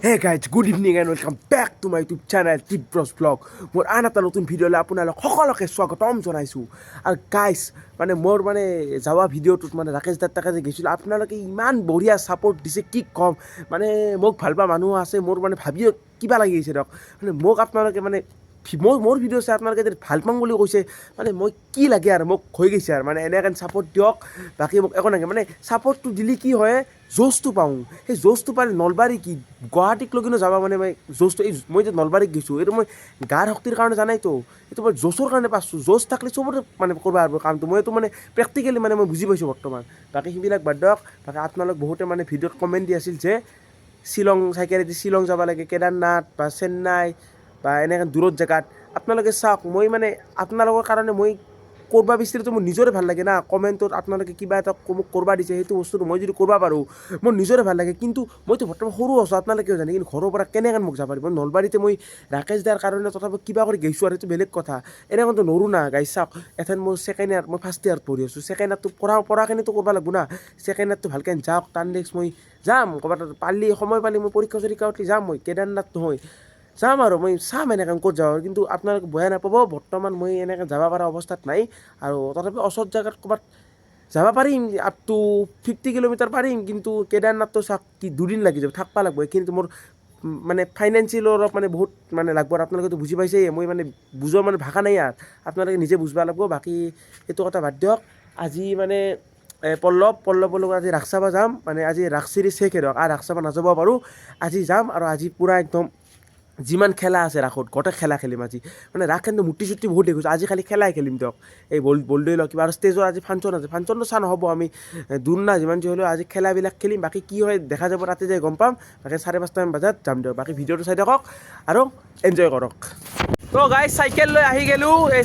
Hey guys, good evening and welcome back to my YouTube channel Tip Bros Vlog. মোৰ আন এটা নতুন ভিডিঅ'লৈ আপোনালোক সকলোকে স্বাগতম জনাইছোঁ। আৰু গাইজ মোৰ যাৱা ভিডিঅ'টোত ৰাকেশ দাৰ তাকে যে গৈছিলোঁ, আপোনালোকে ইমান বঢ়িয়া ছাপোৰ্ট দিছে, কি ক'ম। মোক ভাল পোৱা মানুহ আছে, মোৰ ভাবিও কিবা লাগি গৈছে দিয়ক। মোক আপোনালোকে মোৰ ভিডিঅ' চাই আপোনালোকে যদি ভাল পাওঁ বুলি কৈছে, মই কি লাগে আৰু মোক হৈ গৈছে আৰু এনেকৈ ছাপোৰ্ট দিয়ক। বাকী মোক একো নালাগে, ছাপোৰ্টটো দিলে কি হয়, জোচটো পাওঁ। সেই জোচটো পালে নলবাৰী কি গুৱাহাটীক লগিনো যাবা মই জোচটো মই যে নলবাৰীত গৈছোঁ, এইটো মই গাৰ শক্তিৰ কাৰণে জানাইতো, এইটো মই জোচৰ কাৰণে পাইছোঁ। জোচ থাকলে চবতে কৰিব পাৰিব কামটো। মইতো প্ৰেক্টিকেলি মই বুজি পাইছোঁ বৰ্তমান। বাকী সেইবিলাক বাদ দিয়ক। বাকী আপোনালোক বহুতে ভিডিঅ'ত কমেণ্ট দি আছিল যে শ্বিলং চাইকেলেদি শ্বিলং যাব লাগে, কেদাৰনাথ বা চেন্নাই বা এনেকৈ দূৰত জেগাত। আপোনালোকে চাওক, মই আপোনালোকৰ কাৰণে মই কৰিব বিচাৰিতো মোৰ নিজৰে ভাল লাগে না। কমেণ্টত আপোনালোকে কিবা এটা মোক কৰিব দিছে, সেইটো বস্তুটো মই যদি কৰিব পাৰোঁ মোৰ নিজৰে ভাল লাগে। কিন্তু মইতো বৰ্তমান সৰু আছোঁ, আপোনালোকেও জানে, কিন্তু ঘৰৰ পৰা কেনেকৈ মোক যাব পাৰিব। নলবাৰীতে মই ৰাকেশ দাৰ কাৰণে তথাপি কিবা কৰি গৈছোঁ আৰু সেইটো বেলেগ কথা। এনেকৈতো নৰোঁ না গাইজ। চাওক, এথেন মোৰ ছেকেণ্ড ইয়াৰ, মই ফাৰ্ষ্ট ইয়াৰত পঢ়ি আছোঁ। ছেকেণ্ড ইয়াৰটো পঢ়াখিনিতো কৰিব লাগিব না। ছেকেণ্ড ইয়াৰটো ভালকৈ যাওক, তাৰ নেক্সট মই যাম ক'ৰবাত পালি, সময় পালি মই পৰীক্ষা চৰীক্ষা উঠি যাম। মই কেদাৰনাথ নহয় যাম আৰু মই চাম এনেকৈ ক'ত যাওঁ। কিন্তু আপোনালোকে বেয়া নাপাব, বৰ্তমান মই এনেকৈ যাব পৰা অৱস্থাত নাই। আৰু তথাপি ওচৰত জেগাত ক'ৰবাত যাব পাৰিম, আপ টু 50 কিলোমিটাৰ পাৰিম। কিন্তু কেদাৰনাথটো চাওক কি 2 দিন লাগি যাব, থাকিব লাগিব। কিন্তু মোৰ ফাইনেন্সিয়েলৰ অলপ বহুত লাগব। আপোনালোকেতো বুজি পাইছে, মই বুজোৱা ভাষা নাই আৰু আপোনালোকে নিজে বুজিব লাগিব। বাকী এইটো কথা বাদ দিয়ক। আজি পল্লৱৰ লগত আজি ৰাস চাব যাম। আজি ৰাস চিৰিজ শেষে দিয়ক, আৰু ৰাস চাব নাযাব পাৰোঁ। আজি যাম আৰু আজি পূৰা একদম যিমান খেলা আছে ৰাসত গোটেই খেলা খেলিম আজি। ৰাস কিন্তু মূৰ্তি চুৰ্তি বহুত দেখিছোঁ, আজি খালি খেলাই খেলিম দিয়ক। এই বলদৈ লওক কিবা, আৰু ষ্টেজৰ আজি ফাংচন আছে, ফাংচনটো চা নহ'ব, আমি দূৰ না যিমান যি হ'লেও আজি খেলাবিলাক খেলিম। বাকী কি হয় দেখা যাব, ৰাতি যাই গম পাম। বাকী 5:30 বজাত যাম দিয়ক। বাকী ভিডিঅ'টো চাই থাকক আৰু এনজয় কৰক। তো গাইজ চাইকেল লৈ আহি গ'লোঁ। এই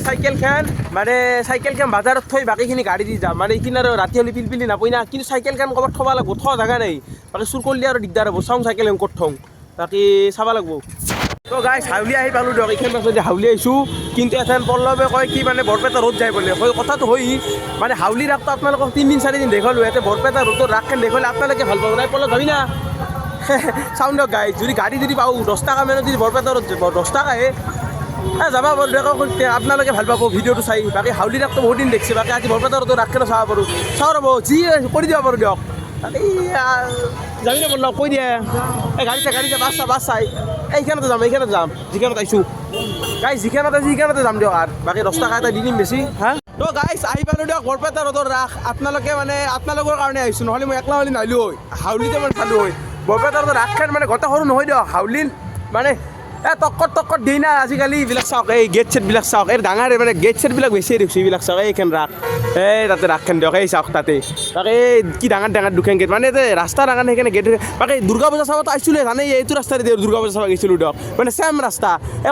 চাইকেলখন বাজাৰত থৈ বাকীখিনি গাড়ী দি যাম। এইখিনি আৰু ৰাতি হ'লে পিলপিলি নাপায় না। কিন্তু চাইকেলখন ক'ৰবাত থ'ব লাগিব, থোৱা জেগা নাই। বাকী চুৰ কৰিলে আৰু দিগদাৰ হ'ব। চাওঁ চাইকেলখন ক'ত থওঁ, বাকী চাব লাগিব। তো গাইজ হাউলি আহি পালোঁ দিয়ক। এইখন পাছত হাউলি আহিছোঁ, কিন্তু এথেন পল্লৱে কয় কি বৰপেটা ৰোড যায় বোলে। কথাটো হয়, হাউলি ৰাসটো আপোনালোকক 3 দিন 4 দিন দেখালোঁ। ইয়াতে বৰপেটা ৰোডৰ ৰাসখন দেখালে আপোনালোকে ভাল পাব নাই। পল্লৱ যাবি না চাওঁ দিয়ক গাইজ, যদি গাড়ী যদি পাওঁ 10 টকা মানত যদি বৰপেটা ৰোড 10 টকাহে যাবা পাৰোঁ দিয়ক, আপোনালোকে ভাল পাব ভিডিঅ'টো চাই। বাকী হাউলি ৰাসটো বহুত দিন দেখিছে, বাকী আজি বৰপেটা ৰোডৰ ৰাসখনো চাব পাৰোঁ। চাওঁ ৰ'ব, যি কৰি দিব পাৰোঁ দিয়ক। যাবি না পল্লৱ, কৈ দিয়ে এই গাড়ী বাছ চাই এইখানতে যাম যিখানত আহিছোঁ। গাইজ যিখানত আছে সেইখানতে যাম দিয়ক। আৰু বাকী 10 টকা এটা দি দিম বেছি। তো গাইজ আহি পালোঁ দিয়ক বৰপেটা ৰোডৰ ৰাস। আপোনালোকে আপোনালোকৰ কাৰণে আহিছোঁ, নহ'লে মই একলা হ'লে নাহিলোঁ হয়। হাউলিতে চালোঁ হয়। বৰপেটা ৰোডৰ ৰাসখন গোটেই সৰু নহয় দিয়ক। হাউলিত টক্কৰ দিয়ে না আজিকালি। এইবিলাক চাওক, এই গেট ছেটবিলাক চাওক, এই ডাঙৰ গেট ছেটবিলাক বেছিয়ে দেখিছোঁ। এইবিলাক চাওক, এইখন ৰাস, তাতে ৰাসখন দিয়ক, এই চাওক তাতে কি ডাঙৰ দুখন গেট, ৰাস্তা ডাঙৰ সেইকাৰণে গেট। বাকী দুৰ্গা পূজা চাবতো আহিছিলোঁ, জানেই এইটো ৰাস্তাৰে দুৰ্গা পূজা চাব গৈছিলোঁ দিয়ক। চেম ৰাস্তা,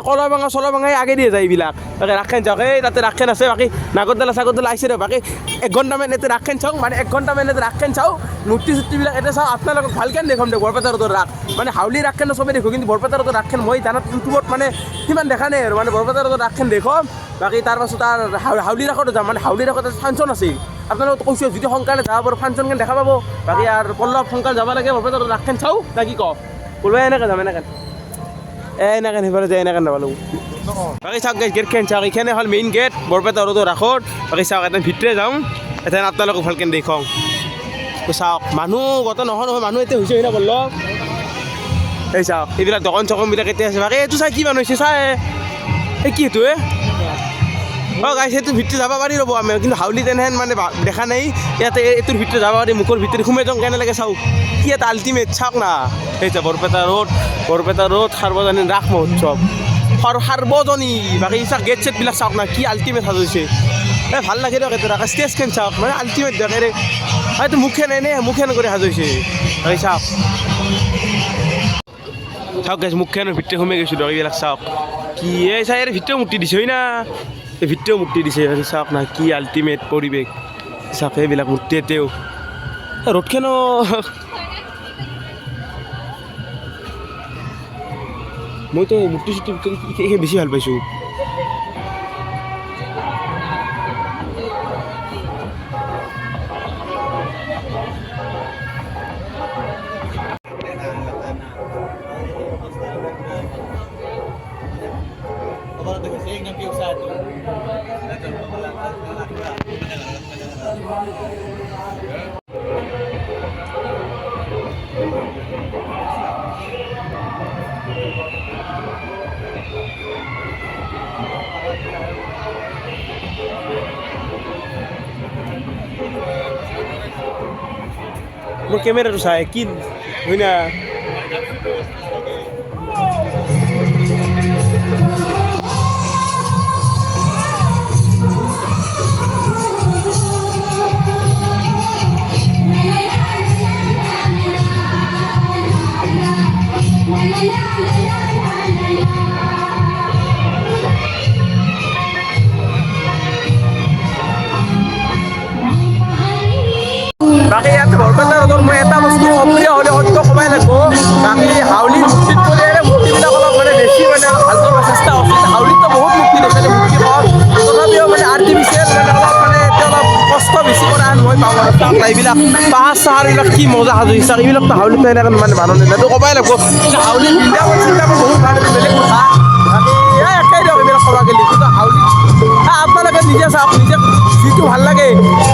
কলৰভাঙা চলৰভাঙাই আগে দিয়ে যায় এইবিলাক। বাকী ৰাসখন চাওক, তাতে ৰাসখন আছে। বাকী নাগৰদলা আহিছে দিয়ক। বাকী 1 ঘণ্টামান ইয়াতে ৰাসখন চাওঁ, 1 ঘণ্টামান ইয়াতে ৰাসখন চাওঁ। মূৰ্তি চূৰ্তিবিলাক এতিয়া চাওঁ, আপোনালোকক ভালকৈ দেখাম দিয়ক বৰপেটা ৰোডৰ ৰাস। হাউলি ৰাসখনো চবেই দেখোঁ, কিন্তু বৰপেটা ৰোডৰ ৰাসখন মই জানাত ইউটিউবত সিমান দেখা নাই আৰু। বৰপেটা ৰোডৰ ৰাসখন দেখোঁ। বাকী তাৰপাছত হাউলি ৰাসতো যাম। হাউলি ৰাসত ফাংচন আছে, আপোনালোকক কৈছোঁ যদি সোনকালে যাব পাৰোঁ ফাংচনখন দেখা পাব। বাকী আৰু পল্লৱ সোনকালে যাব লাগে, বৰপেটা ৰোডৰ ৰাসখন চাওঁ না কি কওঁ। ক'লোৱে এনেকৈ যাম, এনেকৈ সেইফালে যায়, এনেকৈ যাব লাগিব। বাকী চাওক গেটখন চাওক, এইখানে হ'ল মেইন গেট বৰপেটা ৰোডৰ ৰাসত। বাকী চাওক এথেন ভিতৰে যাওঁ, এথেন আপোনালোকক ভালকৈ দেখুৱাওঁ। চাওক মানুহ গোটেই নহয় মানুহ এতিয়া হৈছে না পল্লৱ। এই চাওক এইবিলাক দোকান চকনবিলাক এতিয়া আছে। বাকী এইটো চাই কি মানুহ হৈছে, চাই এই কি এইটো গাইছ, সেইটো ভিতৰত যাব পাৰি ৰ'ব আমি। কিন্তু হাউলি তেনেহেন দেখা নাই। ইয়াতে এইটোৰ ভিতৰত যাব পাৰি, মুখৰ ভিতৰত সোমাই যাওঁ কেনেকৈ চাওঁ কি এটা আল্টিমেট। চাওক না এই বৰপেটা ৰোড সাৰ্বজনীন ৰাস মহোৎসৱ সাৰ্বজনীন। বাকী চাওক গেট ছেটবিলাক চাওক না কি আল্টিমেট সাজছে। ভাল লাগে দিয়ক। এইটো ৰাস ষ্টেজখন চাওক, আল্টিমেট দিয়ক। এইটো মুখখন কৰি সাজছে। বাকী চাওক গাইছ, মুখখনৰ ভিতৰত সোমাই গৈছোঁ দিয়ক। এইবিলাক চাওক কি এই চাই ভিতৰত মূৰ্তি দিছে হয় না, এই ভিতৰত মূৰ্তি দিছে। চাওক না কি আল্টিমেট পৰিৱেশ। চাওক এইবিলাক মূৰ্তি এতিয়াও ৰোডখনো মইতো মূৰ্তি চূৰ্তি বেছি ভাল পাইছোঁ। মোৰ কেমেৰাটো চাই কি হয় না বাকী ইয়াত বৰপেটা ৰোডত মই এটা বস্তু অপ্ৰিয় হ'লে সত্য ক'বাই লাগিব বাকী হাউলিৰ মূৰ্তিত কৰি মূৰ্তিবিলাক অলপ মানে বেছি মানে ভাল কৰিব চেষ্টা কৰিছিল হাউলিততো বহুত মূৰ্তি দেখিলে মূৰ্তি কম তথাপিও মানে আৰ্টিফিচিয়েল মানে অলপ মানে অলপ কষ্ট বেছি কৰা মই পাওঁ আৰু তাক এইবিলাক পাহাৰ চাহাৰ এইবিলাক কি মজা সাজু ইচ্ছা এইবিলাকতো হাউলিত এনেকৈ মানে মানুহ নিদিয়াটো ক'বাই লাগিব কিন্তু হাউলিত বৃন্দাবন চিন্তাবন বহুত ভাল এইটো বেলেগ কথা বাকী একেই দিয়ক এইবিলাক ক'ব গ'লে কিন্তু হাউলিত আপোনালোকে নিজে চাওক নিজে যিটো ভাল লাগে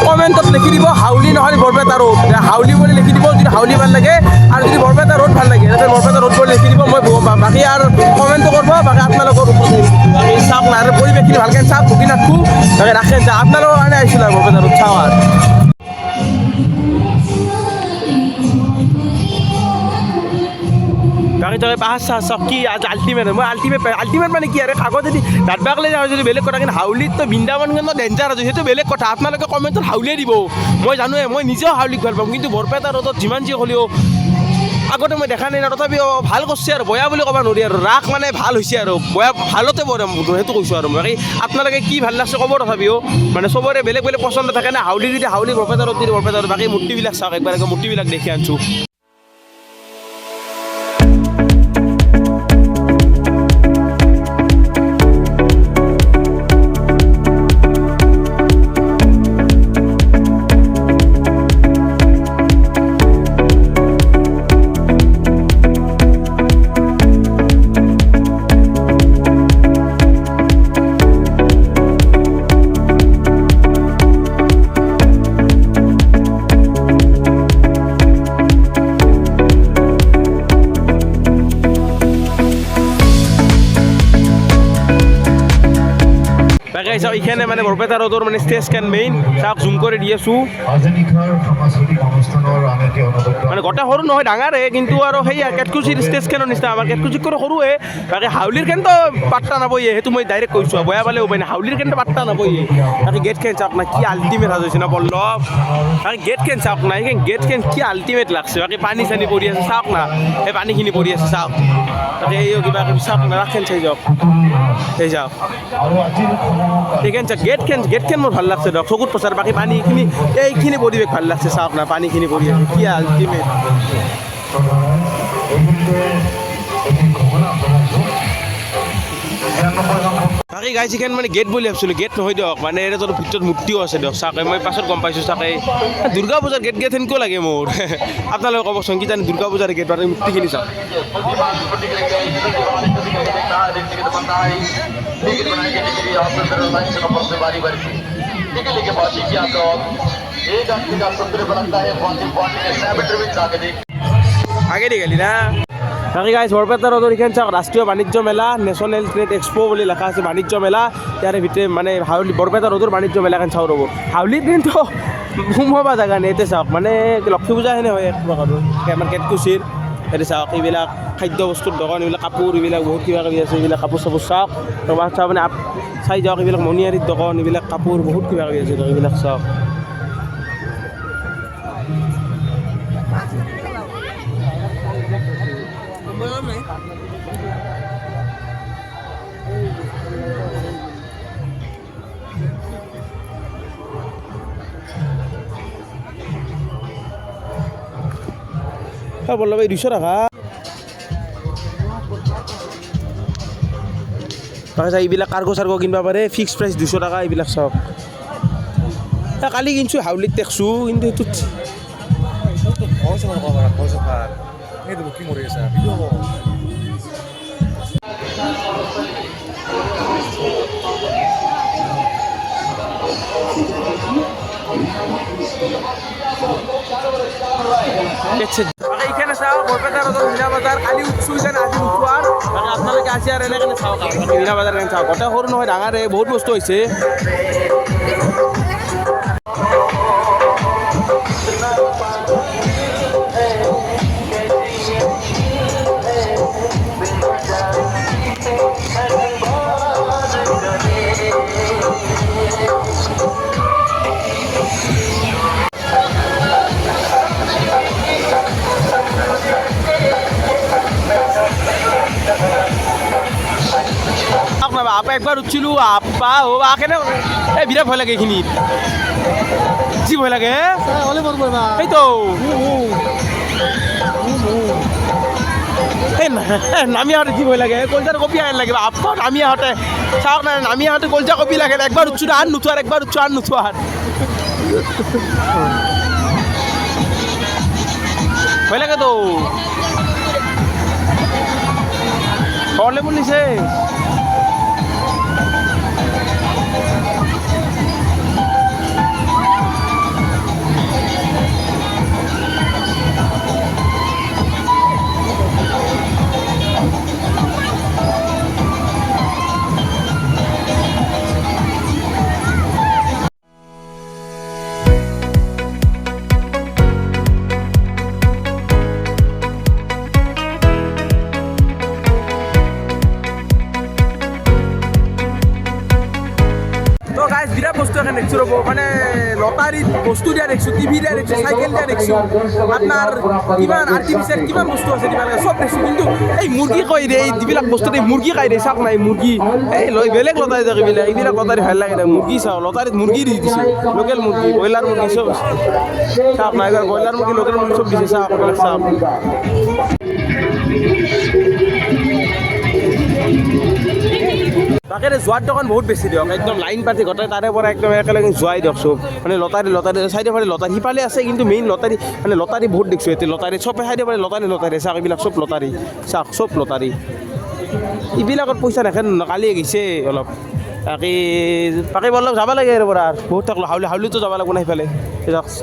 কমেণ্টত লিখি দিব হাউলি নহ'লে বৰপেটা ৰোড হাউলি বুলি লিখি দিব যদি হাউলি ভাল লাগে আৰু যদি বৰপেটা ৰোড ভাল লাগে তাতে বৰপেটা ৰোড বুলি লিখি দিব মই গম পাম বাকী আৰু কমেণ্টটো কৰিব বাকী আপোনালোকৰ ওপৰত বাকী চাওক না আৰু পৰিৱেশখিনি ভালকৈ চাওক ভুগি নাথাকোঁ বাকী ৰাখেন চাওক আপোনালোকৰ কাৰণে আহিছিলোঁ আৰু বৰপেটা ৰোড চাওঁ আৰু বাকী তই পাহাৰ চাহ চাওক কি আল্টিমেট মই আল্টিমেট মানে কি আৰু কাগজ যদি দাঁতবাকলে যাওঁ যদি বেলেগ কথা কিন্তু হাউলিততো বৃন্দাবন কিন্তু ডেঞ্জাৰ আছে সেইটো বেলেগ কথা আপোনালোকে কমেণ্টত হাউলিয়ে দিব মই জানোৱে মই নিজেও হাউলিক ভাল পাওঁ কিন্তু বৰপেটা ৰোডত যিমান যি হ'লেও আগতে মই দেখা নাই না তথাপিও ভাল কৰিছে আৰু বয়া বুলি ক'ব নোৱাৰি আৰু ৰাস মানে ভাল হৈছে আৰু বয়া ভালতে পৰে সেইটো কৈছোঁ আৰু বাকী আপোনালোকে কি ভাল লাগছে ক'ব তথাপিও মানে চবৰে বেলেগ বেলেগ পচন্দ থাকে না হাউলি যদি হাউলি বৰপেটা ৰোড যদি বৰপেটা ৰোড বাকী মূৰ্তিবিলাক চাওক একবাৰ মূৰ্তিবিলাক দেখি আনিছোঁ চাওক এইখানে মানে বৰপেটা ৰোডৰ মানে ষ্টেজ কেন মেইন চাওক জুম কৰি দি আছোঁ মানে গোটেই সৰু নহয় ডাঙৰে কিন্তু আৰু সেই কেটকুচিৰ ষ্টেজ কেনৰ নিচিনা আমাৰ কেটকুচিত কৰি সৰুৱে বাকী হাউলিৰ কেনতো পাত্তা নাপায়ে সেইটো মই ডাইৰেক্ট কৈছোঁ বেয়া পালে উপায় নাই হাউলিৰ কেনতো পাত্তা নাপায়ে বাকী গেট খেন চাওক না কি আল্টিমেট সাজইছে না পল্লৱ বাকী গেট খেন চাওক না সেইখন গেট খেন কি আল্টিমেট লাগছে বাকী পানী চানী পৰি আছে চাওক না সেই পানীখিনি পৰি আছে চাওক তাকে এই কিবা কিবি চাওক না ৰাখেন চাই যাওক সেই যাওক সেইখান চাওক গেটখন মোৰ ভাল লাগছে দিয়ক চকুত পচাৰ বাকী পানীখিনি এইখিনি পৰিৱেশ ভাল লাগছে চাওক না পানীখিনি পৰি আছে কি আল্টিমেট বাকী গাইজ এইখন মানে গেট বুলি ভাবিছিলোঁ গেট নহয় দিয়ক মানে এটা য'ত ভিতৰত মূৰ্তিও আছে দিয়ক চাকে মই পাছত গম পাইছোঁ চাকে দুৰ্গা পূজাৰ গেট সেনেকুৱা লাগে মোৰ আপোনালোকে ক'বচোন কি জানি দুৰ্গা পূজাৰ গেট মানে মূৰ্তিখিনি চাওক আগে দি গেলি না বাকী গাইজ বৰপেটা ৰোডৰ এইখন চাওক ৰাষ্ট্ৰীয় বাণিজ্য মেলা নেশ্যনেল ট্ৰেড এক্সপো বুলি লেখা আছে বাণিজ্য মেলা ইয়াৰে ভিতৰে মানে হাউলি বৰপেটা ৰোডৰ বাণিজ্য মেলাখন চাওঁ ৰ'ব হাউলিত কিন্তু সোমাব জেগা নাই ইয়াতে চাওক মানে লক্ষী পূজা সেনে হয় এক প্ৰকাৰৰ আমাৰ কেটকুচিৰ ইয়াতে চাওক এইবিলাক খাদ্য বস্তুৰ দোকান এইবিলাক কাপোৰ এইবিলাক বহুত কিবা কিবি আছে এইবিলাক কাপোৰ চাপোৰ চাওক ৰ'বা চাওক মানে চাই যাওক এইবিলাক মণিহাৰীৰ দোকান এইবিলাক কাপোৰ বহুত কিবা কিবি আছে এইবিলাক চাওক বল্লভ ভাই 200 টাকা এইবিলাক কাৰ্গো চাৰ্গো কিনিব পাৰে ফিক্স প্ৰাইচ 200 টাকা এইবিলাক চাওক কালি কিনছোঁ হাউলিত দেখছোঁ কিন্তু এইটোত কালি উঠছোঁ যেন আজি উঠোৱাৰ বাকী আপোনালোকে আজি আৰু এনেকৈ চাওক মীনা বজাৰ কেনে চাওক গোটেই সৰু নহয় ডাঙৰে বহুত বস্তু হৈছে আপা একবার উঠছিলো আপা ও কেনে এই বিরাট ভয় লাগে এইখিনিত কি ভয় লাগে এই তো এই নামি আহোঁতে কি ভয় লাগে কলজার কপি আন লাগে আপা নামি আহোঁতে চাওক না নামি আহোঁতে কলজা কপি লাগে একবার উঠছো আর নুঠো আর একবার উঠছো আর নুঠো আর ভয় লাগে তো করলে বলিছে বিরাট বস্তু এখানে দেখছো রব মানে লটারিত বস্তু দিয়া দেখছো টিভি দিয়া দেখছো সাইকেল দিয়া দেখছো আপনার কিমান আর্টিফিশিয়াল কিমান বস্তু আছে তোমালোকে সব দেখছো কিন্তু এই মুরগি কই রে এইবিলাক বস্তু মুরগি খাই রে চাওক নাই মুরগি এই বেলেগ লটারি দেখি এইবিলাক লটারি ভাল লাগে না মুরগি চাও লটারিত মুরগি দি দিছে লোকেল মুরগি ব্রয়লার মুরগি সব চাওক নাই ব্রয়লার মুরগি লোকেল মুরগি সব দিছে চাওক চাওক তাকে যোৱাৰ দোকান বহুত বেছি দিয়ক একদম লাইন পাতি গোটেই তাৰে পৰা একদম একেলগে যোৱাই দিয়ক চব মানে লটাৰী চাইডে ফালে লটাৰী সিফালে আছে কিন্তু মেইন লটাৰী মানে লটাৰী বহুত দেখিছোঁ এতিয়া লটাৰী চবে চাইডে ফালে লটাৰী চাওক এইবিলাক চব লটাৰী চাওক চব লটাৰী এইবিলাকত পইচা দেখেন কালি গৈছে অলপ বাকী অলপ যাব লাগে আৰু পৰা বহুত থাকলো হাউলিতো যাব লাগিব না সিফালে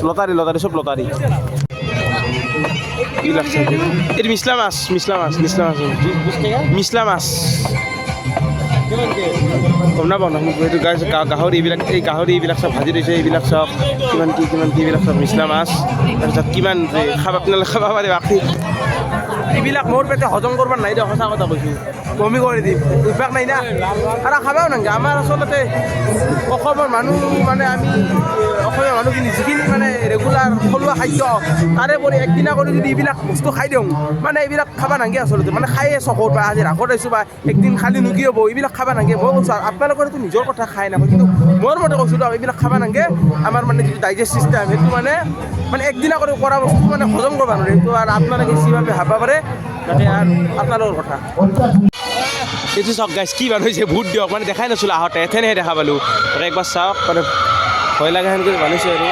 লটাৰী চব লটাৰী এইবিলাক এইটো মিছলা মাছ গম নাপাওঁ ন এইটো গাহৰি এইবিলাক চব ভাজি দিছে এইবিলাক চব কিমান কি এইবিলাক চব মিছলা মাছ তাৰপিছত কিমান আপোনালোকে খাব পাৰে বাকী এইবিলাক মোৰ পেটে হজম কৰিব নাই দিয়ক সঁচা কথা কৈছোঁ বমি কৰি দিম অভ্যাস নাই না আৰু খাবাও নালাগে আমাৰ আচলতে অসমৰ মানুহ মানে আমি অসমীয়া মানুহখিনি যিখিনি মানে ৰেগুলাৰ থলুৱা খাদ্য তাৰে পৰি একদিনা কৰি যদি এইবিলাক বস্তু খাই দিওঁ মানে এইবিলাক খাব নালাগে আচলতে মানে খায়ে চকুত বা আজি ৰাখত আহিছোঁ বা একদিন খালি নুকি হ'ব এইবিলাক খাব নালাগে মই কৈছোঁ আপোনালোকৰ এইটো নিজৰ কথা খাই নাপায় কিন্তু মোৰ মতে কৈছোঁ দিয়ক এইবিলাক খাব নালাগে আমাৰ মানে যিটো ডাইজেষ্ট চিষ্টেম সেইটো মানে একদিনা কৰি কৰা বস্তু মানে হজম কৰিব নোৱাৰে সেইটো আৰু আপোনালোকে যিভাৱে ভাবিব পাৰে তাতে আৰু আপোনালোকৰ কথা এইটো চাওক গাইছ কি মানুহ হৈছে ভূত দিয়ক মানে দেখাই নাছিলোঁ আহোঁতে এথেনেহে দেখা পালোঁ তাকে একবাৰ চাওক মানে ভয় লাগা হেন কৰি মানিছোঁ আৰু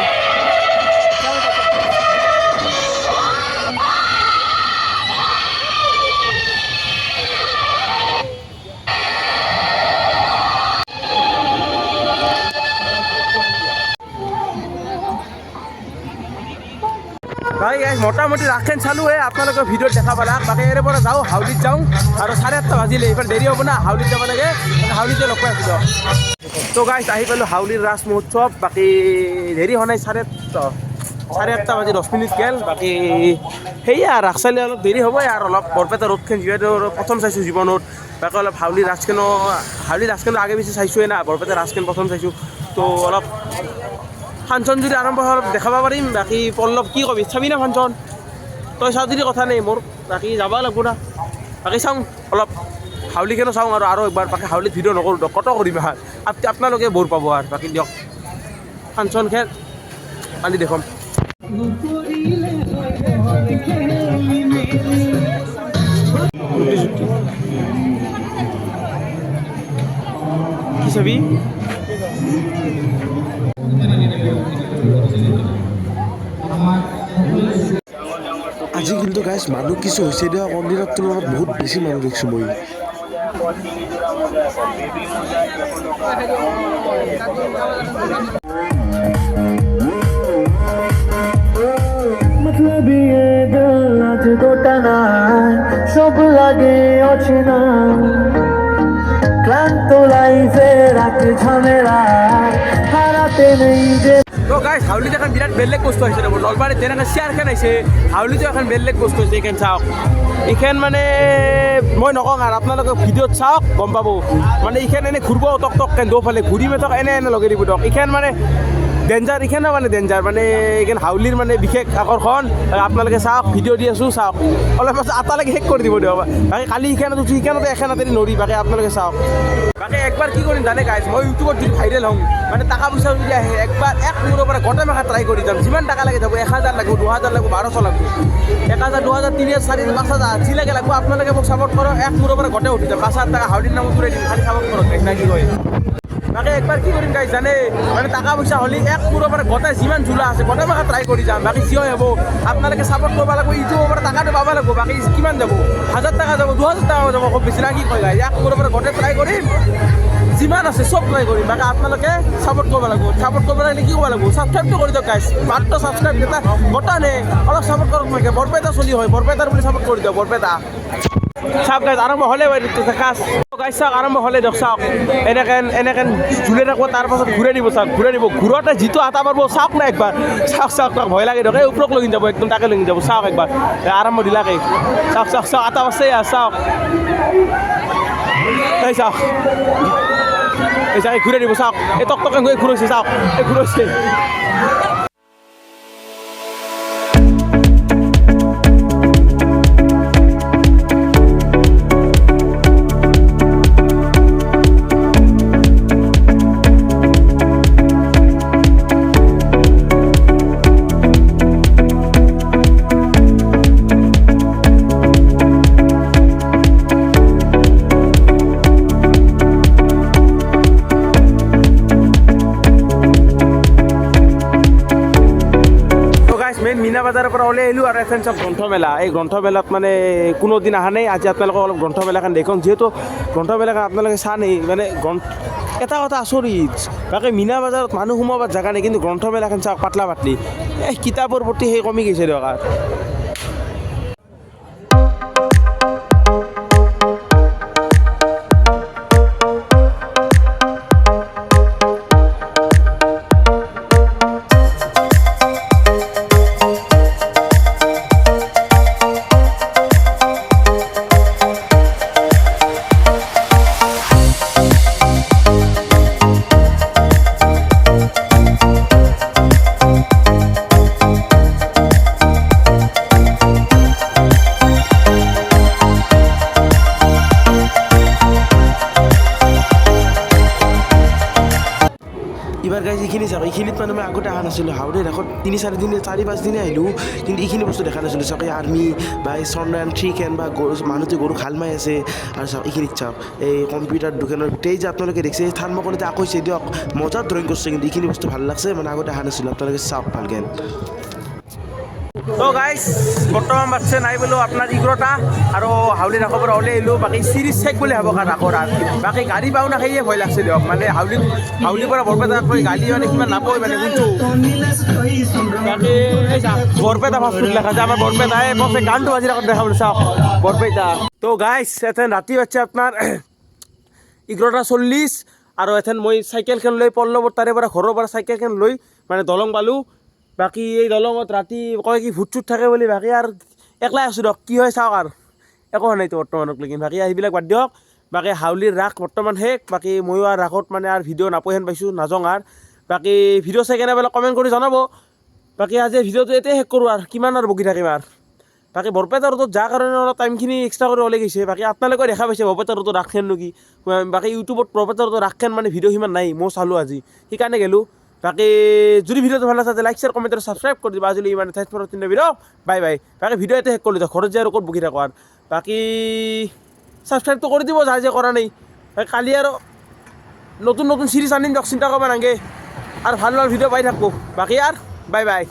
মোটামুটি ৰাখেন চালোঁহে আপোনালোকৰ ভিডিঅ'ত দেখা পালা বাকী ইয়াৰে পৰা যাওঁ হাউলিত যাওঁ আৰু 8:30 বাজিলে এইফালে দেৰি হ'ব না হাউলিত যাব লাগে হাউলিতে লগ পাই আছোঁ তো গাইছ আহি পালোঁ হাউলিৰ ৰাস মহোৎসৱ বাকী দেৰি হোৱা নাই 8:30 বাজি 10 মিনিট গেল বাকী সেয়া ৰাস চালে অলপ দেৰি হ'বই আৰু অলপ বৰপেটা ৰোডখন যিহেতু প্ৰথম চাইছোঁ জীৱনত বাকী অলপ হাউলিৰ ৰাসখনো আগে পিছে চাইছোঁৱে না বৰপেটা ৰাসখন প্ৰথম চাইছোঁ তো অলপ ফাংচন যদি আৰম্ভ হয় অলপ দেখাব পাৰিম বাকী পল্লৱ কি কবি চাবি না ফাংচন তই চাওঁ যদি কথা নাই মোৰ বাকী যাব লাগিব না বাকী চাওঁ অলপ হাউলিখনো চাওঁ আৰু একবাৰ বাকী হাউলিত ভিডিঅ' নকৰোঁ দিয়ক কত কৰিম আপোনালোকে বৰ পাব আৰু বাকী দিয়ক ফাংচন খেল আনি দেখুৱাম কি চাবি আজি কিন্তু গাইছ মানুহ কিছু হৈছে দিয়ক মন্দিৰৰ তুলনাত বহুত বেছি মানুহ দেখিছোঁ মই मतलब ये दिल आज तो टना सब সব লাগে অচেনা ক্লান্ত লাইফে রাতে ঝামেলা হারাতে নেই যে তো গাইস হাউলিতে এখন বিরাট বেলেগ বস্তু আছে রব নলবাৰীত যেনেকৈ চেয়াৰখন আহিছে হাউলিতো এখন বেলেগ বস্তু আছে এইখন চাওক এইখন মানে মই নকওঁ আৰু আপোনালোকে ভিডিঅ'ত চাওক গম পাব মানে এইখন এনে ঘূৰিব টক টককৈ দৌফালে ঘূৰি মেথক এনে লগাই দিব দিয়ক এইখন মানে ডেঞ্জাৰ এইখানে মানে ডেঞ্জাৰ মানে এইখন হাউলিৰ মানে বিশেষ আকৰ্ষণ আপোনালোকে চাওক ভিডিঅ' দি আছোঁ চাওক অলপ পাছত আটালৈকে শেষ কৰি দিব দিয়ক বাকী কালি সেইখানত উঠি সেইখানতে এখেনাতে নৰি বাকী আপোনালোকে চাওক বাকী একবাৰ কি কৰিম জানে গাইছ মই ইউটিউবত যদি ভাইৰেল হওঁ মানে টকা পইচা যদি আহে একবাৰ এক মূৰৰ পৰা গোটেই মাখা ট্ৰাই কৰি যাম যিমান টকা লাগে যাব 1000 লাগিব 2000 লাগিব 1200 লাগিব 1000 2000 3000 4000 5000 যি লাগে লাগিব আপোনালোকে মোক ছাপোৰ্ট কৰক এক মূৰৰ পৰা গোটেই উঠি যাম 5000 টকা হাউলিৰ নামত ঘূৰাই দিম খালি ছাপোৰ্ট কৰক না কি কয় বাকী একবাৰ কি কৰিম গাইছ জানে মানে টকা পইচা হ'লে এক মূৰৰ পৰা গোটেই যিমান ঝোলা আছে গোটেই মাখা ট্ৰাই কৰি যাম বাকী যি হ'ব আপোনালোকে ছাপোৰ্ট কৰিব লাগিব ইউটিউবৰ পৰা টকাটো পাব লাগিব বাকী কিমান যাব 1000 টকা যাব 2000 টকা যাব খুব বেছি না কি কয় গাইছ এক মূৰৰ পৰা গোটেই ট্ৰাই কৰিম যিমান আছে চব ট্ৰাই কৰিম বাকী আপোনালোকে ছাপোৰ্ট কৰিব লাগিব ছাপোৰ্ট কৰিব লাগিলে কি কৰিব লাগিব ছাবস্ক্ৰাইবটো কৰি দিয়ক গাইছ মাত্ৰ ছাবস্ক্ৰাইব এটা বটা নে অলপ ছাপোৰ্ট কৰক লাগে বৰপেটা চলি হয় বৰপেটাৰ বুলি ছাপোৰ্ট কৰি দিয়ক বৰপেটা চাওক গাইছ আৰম্ভ হ'লে গাইছ চাওক আৰম্ভ হ'লে দিয়ক চাওক এনেকেন ঝুলে ৰাখিব তাৰপাছত ঘূৰাই দিব চাওক ঘূৰাই দিব ঘূৰতে যিটো আটা পাৰব চাওক না একবাৰ চাওক ভয় লাগে দিয়ক এই ওপৰক লৈ যাব একদম তাকে লৈ যাব চাওক একবাৰ আৰম্ভ দিলাকে চাওক আটা আছে চাওক এই চাওক ঘূৰাই দিব চাওক এই টকটকে গৈ ঘূৰাইছে চাওক এই ঘূৰাইছে মিনা বাজাৰৰ পৰা ওলাই আহিলোঁ আৰু এখন চাওক গ্ৰন্থমেলা এই গ্ৰন্থমেলাত মানে কোনো দিন অহা নাই আজি আপোনালোকক অলপ গ্ৰন্থমেলাখন দেখুৱাম যিহেতু গ্ৰন্থমেলাখন আপোনালোকে চা নাই মানে এটা কথা আচৰিত বাকী মিনা বাজাৰত মানুহ সোমাব জেগা নাই কিন্তু গ্ৰন্থমেলাখন চাওক পাতলা পাতলি এই কিতাপৰ প্ৰতি সেই কমি গৈছে দিয়ক আৰু এবাৰ গাইজ এইখিনি চাওক এইখিনিত মানে মই আগতে অহা নাছিলোঁ হাউলিৰ ৰাসত 4-5 দিনে আহিলোঁ কিন্তু এইখিনি বস্তু দেখা নাছিলোঁ চাওক এই আৰ্মি বা এই চন্দ্ৰায়ন 3 কেন বা গৰু মানুহটো গৰু হাল মাৰি আছে আৰু চাওক এইখিনিত চাওক এই কম্পিউটাৰ দোকানৰ গোটেই যে আপোনালোকে দেখিছে এই থাৰ্মকলতে আকৌ হৈছে দিয়ক মজা ড্ৰয়িং কৰিছে কিন্তু এইখিনি বস্তু ভাল লাগছে মানে আগতে অহা নাছিলোঁ আপোনালোকে চাওক ভালকৈ তো গাইজ বৰ্তমান বাচ্চা নাই বোলো আপোনাৰ 11টা আৰু হাউলি ৰাসৰ পৰা ওলাই আহিলোঁ বাকী চিৰিজ চেক বুলি ভাবক ৰাসৰ বাকী গাড়ী পাওঁ নাখায়ে ভয় লাগছে দিয়ক মানে হাউলিৰ পৰা বৰপেটা গাড়ী মানে কিমান নাপায় মানে শুনছোঁ বাকী বৰপেটা ফাষ্টফুড লেখা যায় আমাৰ বৰপেটাই পছে গানটো বাজি ৰাখত দেখা বোলো চাওক বৰপেটা তো গাইজ এথেন ৰাতি বাচ্চা আপোনাৰ 11:40 আৰু এথেন মই চাইকেলখন লৈ পল্লৱৰ তাৰে পৰা ঘৰৰ পৰা চাইকেলখন লৈ মানে দলং পালোঁ বাকী এই দলঙত ৰাতি কয় কি ভূত চুট থাকে বুলি বাকী আৰু একলাই আছোঁ দিয়ক কি হয় চাওক আৰু একো হোৱা নাইতো বৰ্তমানক লেকিন বাকী সেইবিলাক বাদ দিয়ক বাকী হাউলিৰ ৰাস বৰ্তমান শেষ বাকী ময়ো আৰু ৰাসত মানে আৰু ভিডিঅ' নাপহেন পাইছোঁ নাযাওঁ আৰু বাকী ভিডিঅ' চাই কেনে বোলে কমেণ্ট কৰি জনাব বাকী আজি ভিডিঅ'টো এতিয়াই শেষ কৰোঁ আৰু কিমান আৰু বকি থাকিম আৰু বাকী বৰপেটা ৰোডত যাৰ কাৰণে অলপ টাইমখিনি এক্সট্ৰা কৰি ওলাই গৈছে বাকী আপোনালোকে দেখা পাইছে বৰপেটা ৰোডত ৰাসখন নেকি বাকী ইউটিউবত বৰপেটা ৰোডত ৰাসখন মানে ভিডিঅ' সিমান নাই মই চালোঁ আজি সেইকাৰণে গ'লোঁ বাকী যদি ভিডিঅ'টো ভাল লাগে লাইক শ্বেয়াৰ কমেণ্ট আৰু ছাবস্ক্ৰাইব কৰি দিবা আজিলৈ ইমান থেংকছ ফৰ ৱাচিং দ্য ভিডিঅ' বাই বাই বাকী ভিডিঅ' এতিয়া শেষ কৰি দিওঁ ঘৰত যায় আৰু ক'ত বকি থাকোঁ আৰু বাকী ছাবস্ক্ৰাইবটো কৰি দিব যাই যে কৰা নাই কালি আৰু নতুন চিৰিজ আনিম দিয়ক চিন্তা কৰিব নালাগে আৰু ভাল ভাল ভিডিঅ' পাই থাকোঁ বাকী আৰু বাই বাই